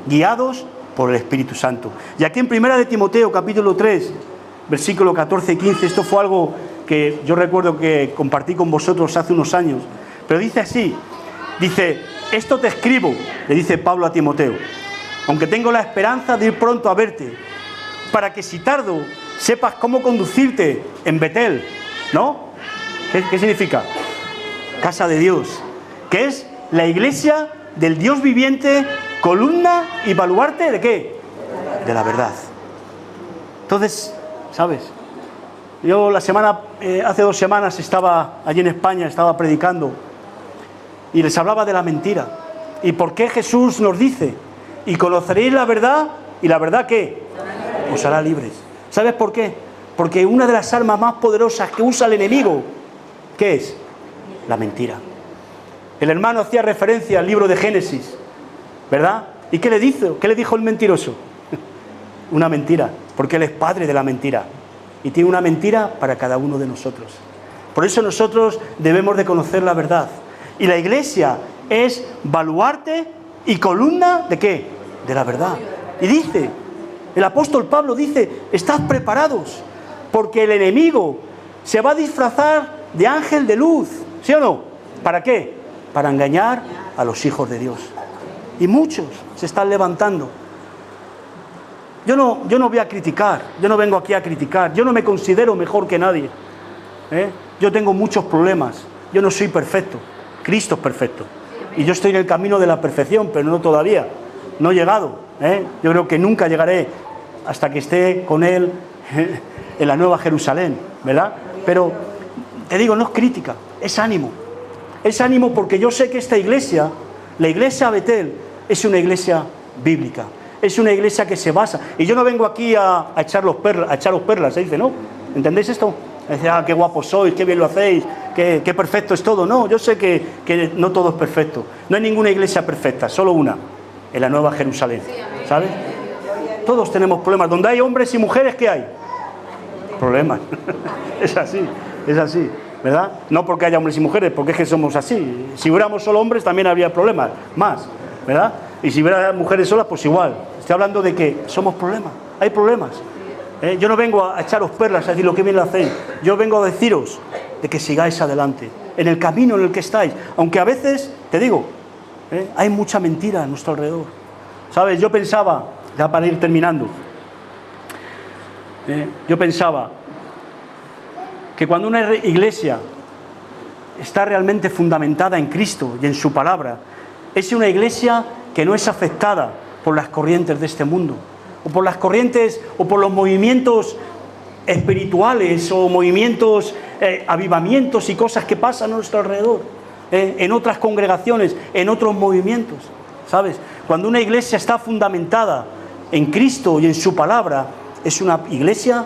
guiados por el Espíritu Santo. Y aquí en 1 de Timoteo, capítulo 3, versículo 14 y 15, esto fue algo que yo recuerdo que compartí con vosotros hace unos años, pero dice así, dice, esto te escribo, le dice Pablo a Timoteo, aunque tengo la esperanza de ir pronto a verte, para que si tardo, sepas cómo conducirte en Betel, ¿no? ¿Qué significa? Casa de Dios, que es la iglesia del Dios viviente, columna y baluarte ¿de qué? De la verdad. Entonces, ¿sabes? Yo hace 2 semanas estaba allí en España, estaba predicando y les hablaba de la mentira. ¿Y por qué Jesús nos dice? Y conoceréis la verdad, y la verdad ¿qué? Os hará libres. ¿Sabes por qué? Porque una de las armas más poderosas que usa el enemigo, ¿qué es? La mentira. El hermano hacía referencia al libro de Génesis, ¿verdad? ¿Y qué le dijo? ¿Qué le dijo el mentiroso? Una mentira, porque él es padre de la mentira. Y tiene una mentira para cada uno de nosotros. Por eso nosotros debemos de conocer la verdad. Y la iglesia es baluarte y columna ¿de qué? De la verdad. Y dice, el apóstol Pablo dice, estad preparados, porque el enemigo se va a disfrazar de ángel de luz, ¿sí o no? ¿Para qué? Para engañar a los hijos de Dios. Y muchos se están levantando. Yo no voy a criticar, yo no vengo aquí a criticar, yo no me considero mejor que nadie. Yo tengo muchos problemas, yo no soy perfecto, Cristo es perfecto. Y yo estoy en el camino de la perfección, pero no todavía, no he llegado. Yo creo que nunca llegaré hasta que esté con Él en la Nueva Jerusalén, ¿verdad? Pero te digo, no es crítica, es ánimo. Es ánimo porque yo sé que esta iglesia, la iglesia Betel, es una iglesia bíblica. Es una iglesia que se basa. Y yo no vengo aquí a echaros perlas, se dice, ¿no? ¿Entendéis esto? Dice, qué guapos sois, qué bien lo hacéis, qué perfecto es todo. No, yo sé que no todo es perfecto. No hay ninguna iglesia perfecta, solo una, en la Nueva Jerusalén. ¿Sabes? Todos tenemos problemas. Donde hay hombres y mujeres, ¿qué hay? Problemas. Es así, ¿verdad? No porque haya hombres y mujeres, porque es que somos así. Si hubiéramos solo hombres, también habría problemas, más, ¿verdad? Y si hubiera mujeres solas, pues igual. Estoy hablando de que somos problemas, hay problemas. Yo no vengo a echaros perlas, a decir lo que bien lo hacéis. Yo vengo a deciros de que sigáis adelante, en el camino en el que estáis. Aunque a veces, te digo, hay mucha mentira a nuestro alrededor. ¿Sabes? Yo pensaba, ya para ir terminando, yo pensaba que cuando una iglesia está realmente fundamentada en Cristo y en su palabra, es una iglesia que no es afectada por las corrientes de este mundo, o por las corrientes, o por los movimientos espirituales, o movimientos, avivamientos y cosas que pasan a nuestro alrededor, en otras congregaciones, en otros movimientos, ¿sabes? Cuando una iglesia está fundamentada en Cristo y en su palabra, es una iglesia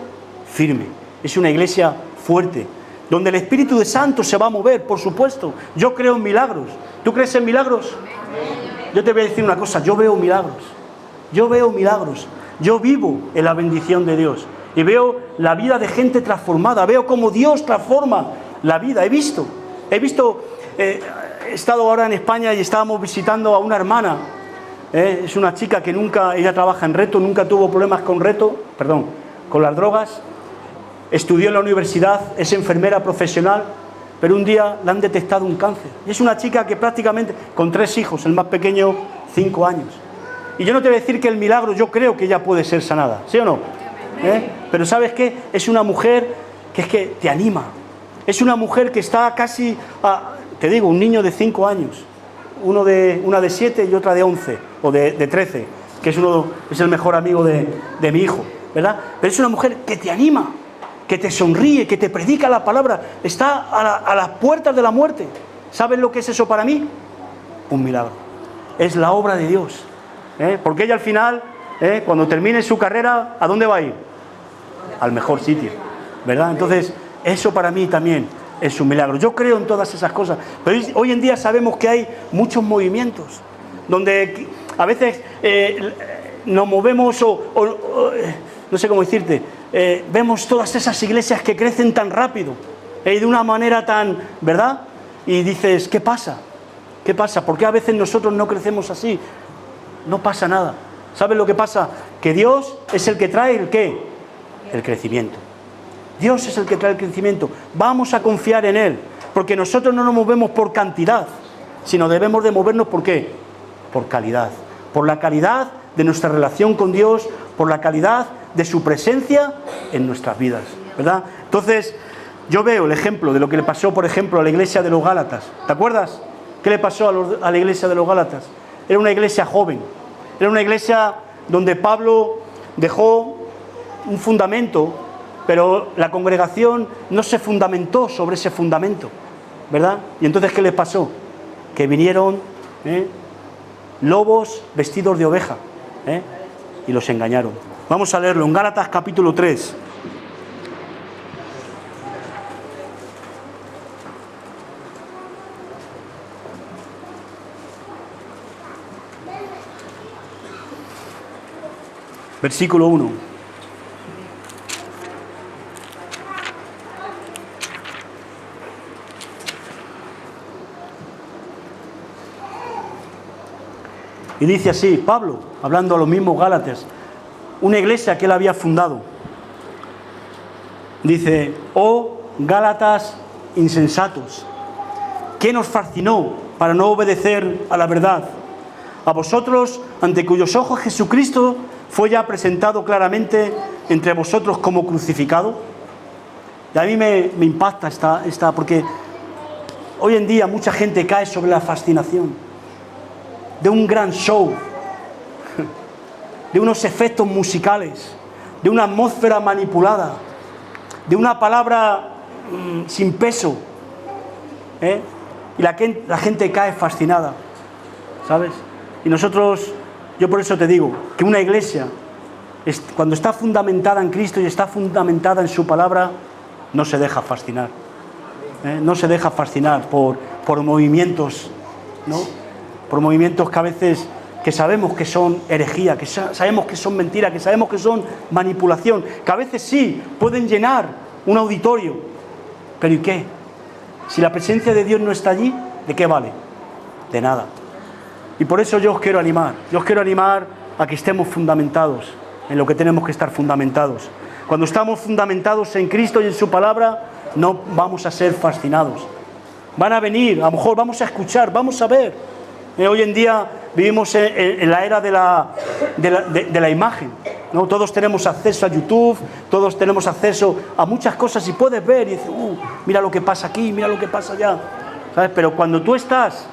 firme, es una iglesia fuerte, donde el Espíritu Santo se va a mover, por supuesto. Yo creo en milagros. ¿Tú crees en milagros? Yo te voy a decir una cosa, yo veo milagros. Yo vivo en la bendición de Dios. Y veo la vida de gente transformada. Veo cómo Dios transforma la vida. He visto. He estado ahora en España y estábamos visitando a una hermana. Es una chica que ella trabaja en Reto, nunca tuvo problemas con las drogas. Estudió en la universidad, es enfermera profesional, pero un día le han detectado un cáncer. Y es una chica que prácticamente, con 3 hijos, el más pequeño, 5 años. Y yo no te voy a decir que el milagro, yo creo que ella puede ser sanada, ¿sí o no? Pero ¿sabes qué? Es una mujer que es que te anima. Es una mujer que está casi, te digo, un niño de 5 años, una de 7 y otra de 11, o de 13, que es el mejor amigo de mi hijo, ¿verdad? Pero es una mujer que te anima, que te sonríe, que te predica la palabra, está a las puertas de la muerte. ¿Sabes lo que es eso para mí? Un milagro. Es la obra de Dios. Porque ella al final, cuando termine su carrera, ¿a dónde va a ir? Al mejor sitio, ¿verdad? Entonces, eso para mí también es un milagro. Yo creo en todas esas cosas. Pero hoy en día sabemos que hay muchos movimientos donde a veces nos movemos no sé cómo decirte, vemos todas esas iglesias que crecen tan rápido y de una manera tan, ¿verdad? Y dices, ¿qué pasa? ¿Qué pasa? ¿Por qué a veces nosotros no crecemos así? No pasa nada. ¿Sabes lo que pasa? Que Dios es el que trae el ¿qué? El crecimiento. Dios es el que trae el crecimiento. Vamos a confiar en Él, porque nosotros no nos movemos por cantidad, sino debemos de movernos ¿por qué? Por calidad. Por la calidad de nuestra relación con Dios, por la calidad de su presencia en nuestras vidas, ¿verdad? Entonces, yo veo el ejemplo de lo que le pasó, por ejemplo, a la iglesia de los Gálatas. ¿Te acuerdas? ¿Qué le pasó a la iglesia de los Gálatas? Era una iglesia joven. Era una iglesia donde Pablo dejó un fundamento, pero la congregación no se fundamentó sobre ese fundamento, ¿verdad? Y entonces, ¿qué les pasó? Que vinieron lobos vestidos de oveja y los engañaron. Vamos a leerlo en Gálatas capítulo 3. Versículo 1. Y dice así, Pablo, hablando a los mismos Gálatas, una iglesia que él había fundado. Dice, oh Gálatas insensatos, ¿qué nos fascinó para no obedecer a la verdad? A vosotros, ante cuyos ojos Jesucristo fue ya presentado claramente entre vosotros como crucificado. Y a mí me impacta esta, porque hoy en día mucha gente cae sobre la fascinación de un gran show, de unos efectos musicales, de una atmósfera manipulada, de una palabra sin peso, y la gente cae fascinada, ¿sabes? Y nosotros, yo por eso te digo, que una iglesia, cuando está fundamentada en Cristo y está fundamentada en su palabra, no se deja fascinar, no se deja fascinar por movimientos, ¿no? Por movimientos que a veces que sabemos que son herejía, que sabemos que son mentira, que sabemos que son manipulación, que a veces sí pueden llenar un auditorio, pero ¿y qué? Si la presencia de Dios no está allí, ¿de qué vale? De nada. Y por eso yo os quiero animar a que estemos fundamentados en lo que tenemos que estar fundamentados. Cuando estamos fundamentados en Cristo y en su palabra, no vamos a ser fascinados. Van a venir, a lo mejor vamos a escuchar, vamos a ver. Hoy en día vivimos en la era de la imagen, ¿no? Todos tenemos acceso a YouTube, todos tenemos acceso a muchas cosas y puedes ver y dices, mira lo que pasa aquí, mira lo que pasa allá, ¿sabes? Pero cuando tú estás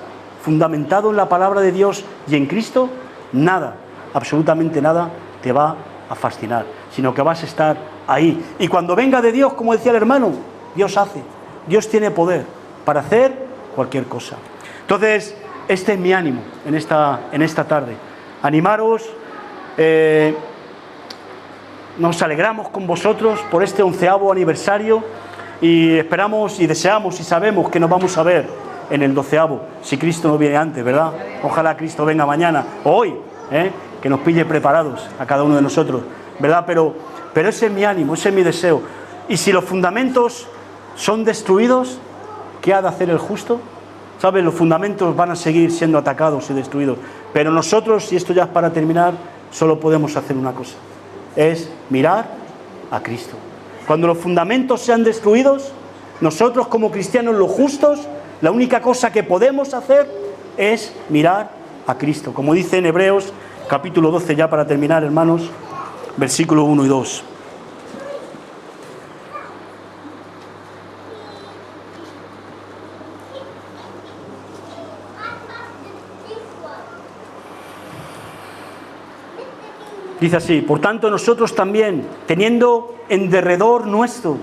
fundamentado en la palabra de Dios y en Cristo, nada, absolutamente nada te va a fascinar, sino que vas a estar ahí. Y cuando venga de Dios, como decía el hermano, Dios hace, Dios tiene poder para hacer cualquier cosa. Entonces, este es mi ánimo en esta tarde. Animaros, nos alegramos con vosotros por este 11º aniversario y esperamos y deseamos y sabemos que nos vamos a ver en el 12º, si Cristo no viene antes, ¿verdad? Ojalá Cristo venga mañana o hoy, que nos pille preparados a cada uno de nosotros, ¿verdad? Pero ese es mi ánimo, ese es mi deseo. Y si los fundamentos son destruidos, ¿qué ha de hacer el justo? ¿Sabes? Los fundamentos van a seguir siendo atacados y destruidos. Pero nosotros, y esto ya es para terminar, solo podemos hacer una cosa. Es mirar a Cristo. Cuando los fundamentos sean destruidos, nosotros como cristianos, los justos, la única cosa que podemos hacer es mirar a Cristo. Como dice en Hebreos, capítulo 12, ya para terminar, hermanos, versículos 1 y 2. Dice así: por tanto nosotros también, teniendo en derredor nuestro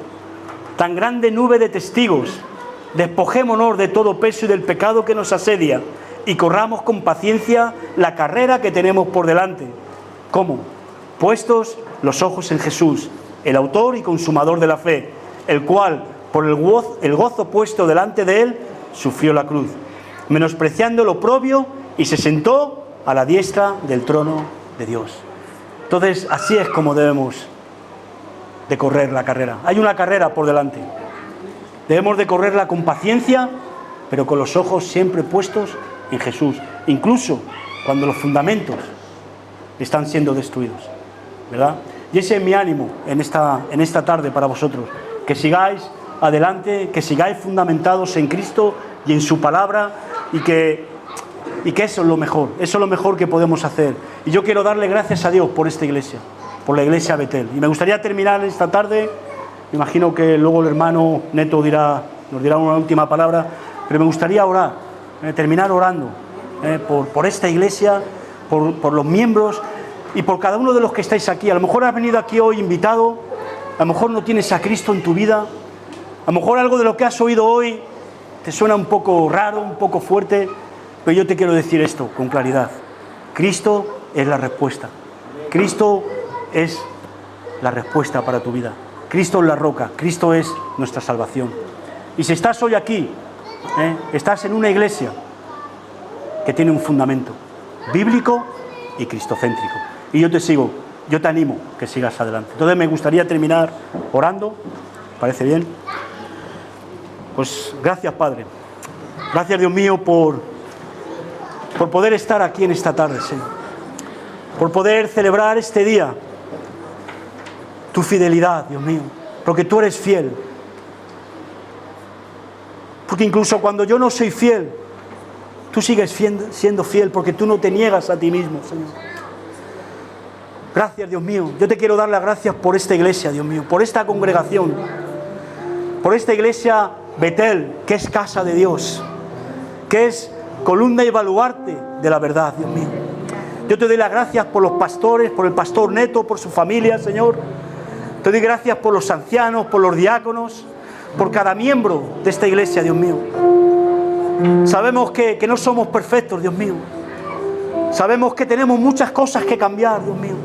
tan grande nube de testigos, despojémonos de todo peso y del pecado que nos asedia, y corramos con paciencia la carrera que tenemos por delante. ¿Cómo? Puestos los ojos en Jesús, el autor y consumador de la fe, el cual, por el gozo puesto delante de él, sufrió la cruz, menospreciando lo oprobio, y se sentó a la diestra del trono de Dios. Entonces, así es como debemos de correr la carrera. Hay una carrera por delante. Debemos de correrla con paciencia, pero con los ojos siempre puestos en Jesús, incluso cuando los fundamentos están siendo destruidos, ¿verdad? Y ese es mi ánimo en esta tarde para vosotros, que sigáis adelante, que sigáis fundamentados en Cristo y en su palabra, y que eso es lo mejor que podemos hacer. Y yo quiero darle gracias a Dios por esta iglesia, por la iglesia Betel. Y me gustaría terminar esta tarde, me imagino que luego el hermano Neto nos dirá una última palabra, pero me gustaría orar, terminar orando por esta iglesia, por los miembros y por cada uno de los que estáis aquí. A lo mejor has venido aquí hoy invitado, a lo mejor no tienes a Cristo en tu vida, a lo mejor algo de lo que has oído hoy te suena un poco raro, un poco fuerte, pero yo te quiero decir esto con claridad: Cristo es la respuesta. Cristo es la respuesta para tu vida. Cristo es la roca, Cristo es nuestra salvación. Y si estás hoy aquí, estás en una iglesia que tiene un fundamento bíblico y cristocéntrico. Y yo te animo que sigas adelante. Entonces me gustaría terminar orando. ¿Parece bien? Pues gracias, Padre. Gracias, Dios mío, por poder estar aquí en esta tarde, Señor. Por poder celebrar este día tu fidelidad, Dios mío. Porque tú eres fiel. Porque incluso cuando yo no soy fiel, tú sigues siendo fiel, porque tú no te niegas a ti mismo, Señor. Gracias, Dios mío. Yo te quiero dar las gracias por esta iglesia, Dios mío, por esta congregación, por esta iglesia Betel, que es casa de Dios, que es columna y baluarte de la verdad, Dios mío. Yo te doy las gracias por los pastores, por el pastor Neto, por su familia, Señor. Te doy gracias por los ancianos, por los diáconos, por cada miembro de esta iglesia, Dios mío. Sabemos que no somos perfectos, Dios mío. Sabemos que tenemos muchas cosas que cambiar, Dios mío.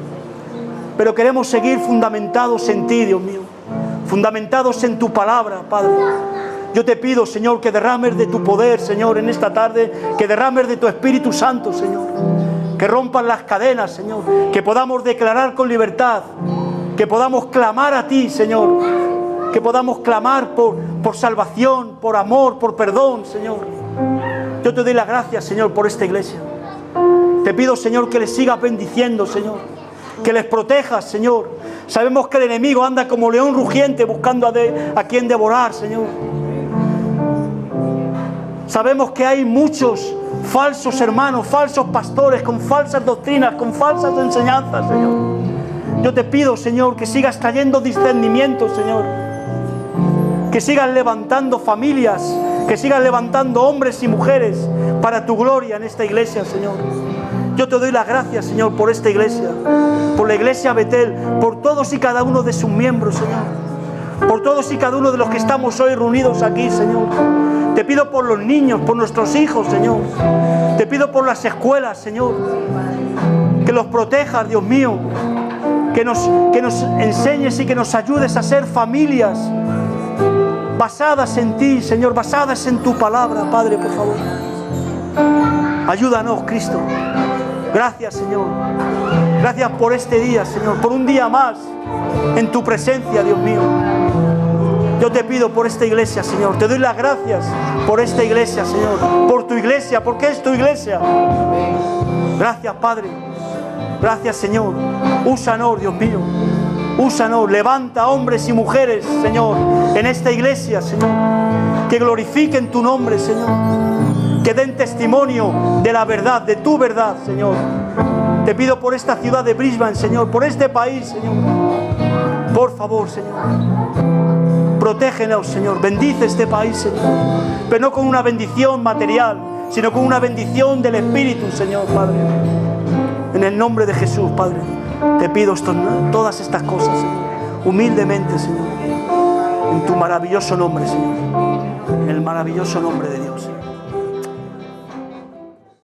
Pero queremos seguir fundamentados en ti, Dios mío. Fundamentados en tu palabra, Padre. Yo te pido, Señor, que derrames de tu poder, Señor, en esta tarde. Que derrames de tu Espíritu Santo, Señor. Que rompan las cadenas, Señor. Que podamos declarar con libertad. Que podamos clamar a ti, Señor. Que podamos clamar por salvación, por amor, por perdón, Señor. Yo te doy las gracias, Señor, por esta iglesia. Te pido, Señor, que les sigas bendiciendo, Señor. Que les protejas, Señor. Sabemos que el enemigo anda como león rugiente buscando a quien devorar, Señor. Sabemos que hay muchos falsos hermanos, falsos pastores, con falsas doctrinas, con falsas enseñanzas, Señor. Yo te pido, Señor, que sigas trayendo discernimiento, Señor. Que sigas levantando familias, que sigas levantando hombres y mujeres para tu gloria en esta iglesia, Señor. Yo te doy las gracias, Señor, por esta iglesia, por la iglesia Betel, por todos y cada uno de sus miembros, Señor. Por todos y cada uno de los que estamos hoy reunidos aquí, Señor. Te pido por los niños, por nuestros hijos, Señor. Te pido por las escuelas, Señor. Que los protejas, Dios mío. Que nos enseñes y que nos ayudes a ser familias basadas en ti, Señor, basadas en tu palabra, Padre, por favor. Ayúdanos, Cristo. Gracias, Señor. Gracias por este día, Señor, por un día más en tu presencia, Dios mío. Yo te pido por esta iglesia, Señor. Te doy las gracias por esta iglesia, Señor. Por tu iglesia, porque es tu iglesia. Gracias, Padre. Gracias, Señor. Úsanos, Dios mío. Úsanos. Levanta hombres y mujeres, Señor, en esta iglesia, Señor. Que glorifiquen tu nombre, Señor. Que den testimonio de la verdad, de tu verdad, Señor. Te pido por esta ciudad de Brisbane, Señor. Por este país, Señor. Por favor, Señor. Protégenos, Señor. Bendice este país, Señor. Pero no con una bendición material, sino con una bendición del Espíritu, Señor, Padre. En el nombre de Jesús, Padre. Te pido todas estas cosas, Señor, humildemente, Señor, en tu maravilloso nombre, Señor, en el maravilloso nombre de Dios, Señor.